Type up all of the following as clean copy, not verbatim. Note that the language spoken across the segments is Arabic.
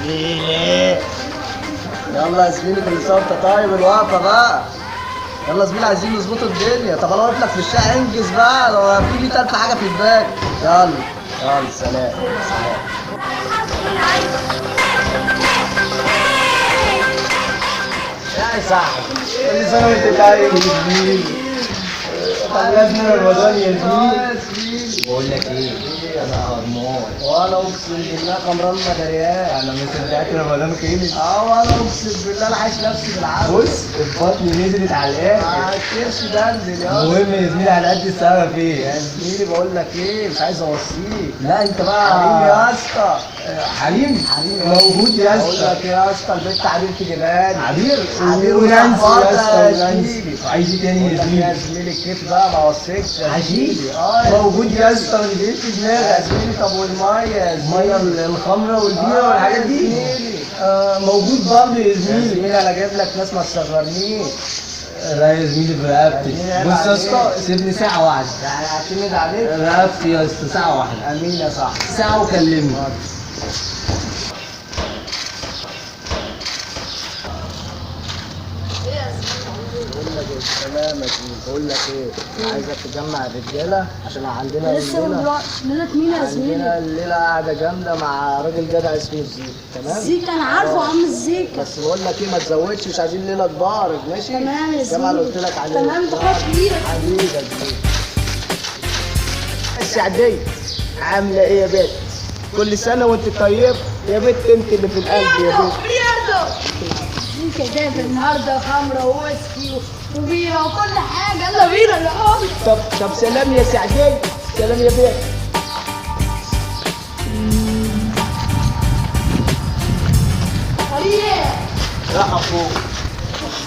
زميلي. يلا يا زميلي كل سنه وانت طيب. الوقفه بقى يلا يا زميلي، عايزين نظبط الدنيا. طب انا واقف لك في الشارع، انجز بقى، لو في 100,000 حاجه في الباك. يلا يلا سلام سلام. يا صاحبي كل سنة وانت طيب يا زميلي. خلصنا رمضان يا زميلي. بقول لك ايه، انا هرمون وانا اقسم بالله قمران مدريات. انا ما صدقت رمضان خلص. وانا اقسم بالله انا عايش نفسي بالعافيه. بص البطن نزلت على الاخر. الكرش بنزل يا المهم يا زميلي على قد السبب ايه؟ يا زميلي بقول لك ايه، مش عايز اوصيك. لا انت بقى حبيبي يا اسطى. حليم حبيبي موجود يا بقول اسطى. لك يا اسطى، البنت حبيبتي جبالي. عبير ونانسي يا يا اسطى زميلي. وعايز ايه تاني يا يا زميلي؟ زميلي الكيف بقى ما وصيكش يا حشيش زميلي. موجود يا اسطى، ما نزلتش يا دماغك. زميلي طب والميه يا الميه زميلي؟ الخمره والبيره والحاجات دي يا زميلي. موجود برضه يا يا زميلي. زميلي انا جايب لك ناس ما تصغرنيش. لا يا زميلي برقبتي. بص يا اسطى سيبني ساعة واحدة. يعني اعتمد عليك. رقبتي يا اسطى ساعة واحدة. امين يا صاحبي. ساعة وكلمني. تمام يا زميلي. بقول لك ايه، عايزك تجمع الرجاله عشان عندنا لسه من الليله. دلوقتي ليلة مين يا زميلي؟ عندنا الليله قاعده جامده مع راجل جدع اسمه زيك. تمام. زيكا انا عارفه عم الزيكا. بس بقول لك ايه، ما تزودش، مش عايزين ليله تبارك. ماشي تمام يا الجامعه اللي زميلي. قلت لك عليه. تمام تاخد كبيرة. حبيبي يا زميلي. السعديه عامله ايه يا بنت؟ كل سنه وانت طيب يا بنت، انت اللي في القلب يا بنت. زيكا جايب النهارده خمرة وويسكي وبيرة وكل حاجة. يلا بينا الأول. طب سلام يا سعديه، سلام يا بنت. طريق راح فوق.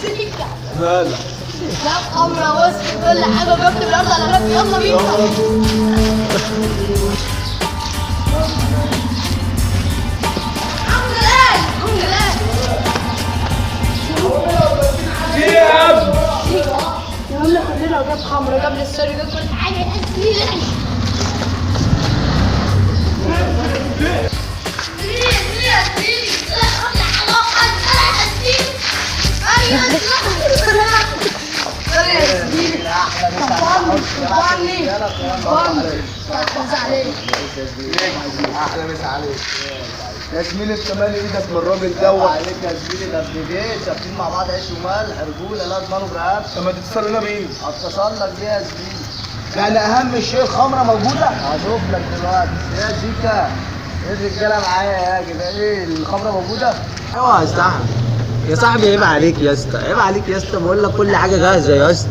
زيكا مالك؟ جاب خمرة وويسكي كل حاجة وجاب النهارده على ربي. يلا بينا. الحمد لله الحمد لله. يا عم كلنا جاب خمرة جاب لي السوري جاب كل حاجة يا زميلي. احلى مسا عليك يا زميلي انت مالي ايدك من الراجل دوت. عليك يا زميلي. ده ابن بيت شابين مع بعض عيش وملح رجوله، لا اضمنوا برقبتي. طب ما تتصل لنا بيه. اتصل لك بيه يا زميلي. يعني اهم شيء الخمره موجوده. هشوف لك دلوقتي يا زيكا. ايه الرجاله معايا يا جدعان؟ ايه الخمره موجوده؟ اوعى يا صاحبي. يا صاحبي عيب عليك يا اسطى، عيب عليك يا اسطى، بقول لك كل حاجه جاهزه يا اسطى.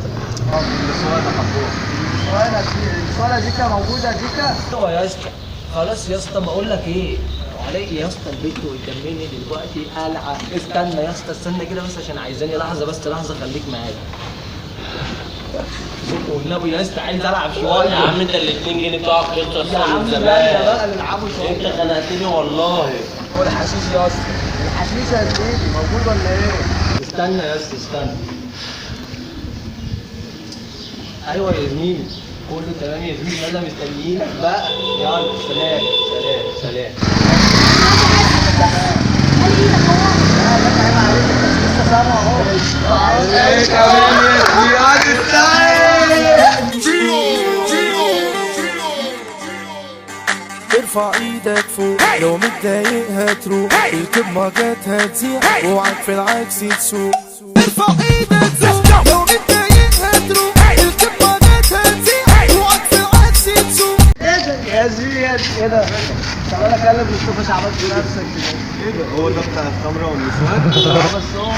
الصوره زيكا موجوده زيكا. ايوه يا اسطى. خلاص يا اسطى، بقول لك ايه، علي يا اسطى البيت ويكملني دلوقتي قلعه. استنى يا اسطى، استنى كده بس عشان عايزاني لحظه، بس لحظه خليك معايا. والنبي يا اسطى عايز العب شويه. يا عم انت ال 2 جنيه بتوعك خلصوا يا اصلا عم من لا زمان. بقى نلعبوا شويه. انت خنقتني والله. والحشيش يا اسطى، الحشيش يا زميلي موجود ولا ايه؟ استنى يا اسطى استنى. ايوه يا زميلي كله تمام يا زميلي، يلا مستنيينك بقى. يلا سلام سلام سلام. لا ده عيب عليك، انت لسه سامع اهو. ايه كمان يا زميلي؟ قعد ارفع ايدك فوق لو متضايق هتروح ركب موجات هتزيح اوعك في العكس تسوق. ارفع ايدك فوق لو متضايق هتروح ركب موجات هتزيح اوعك في العكس تسوق. يا زميلي ايه ده؟ طب انا اكلم مصطفى شعبان في نفسك كده. ايه ده؟ هو ده بتاع الخمره والنسوان؟ بس هو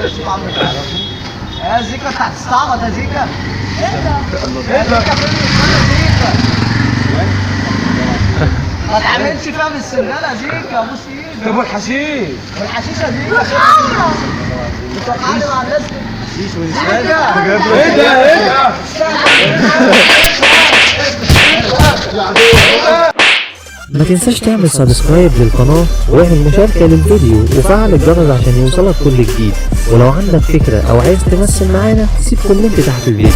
مش عم تعرفني. يا زيكا انت هتستعبط يا زيكا. يا زيكا فين يا زيكا؟ ما تعملش فيها بالسنجله يا زيكا، ابوس ايدك. طب والحشيش؟ والحشيش يا زيكا. بتوقعني مع الناس. حشيش زيكا. ايه ده؟ ايه ده؟ ما تنساش تعمل سبسكرايب للقناة واعمل مشاركة للفيديو وفعل الجرس عشان يوصلك كل جديد. ولو عندك فكرة او عايز تمثل معانا سيب كومنت تحت الفيديو.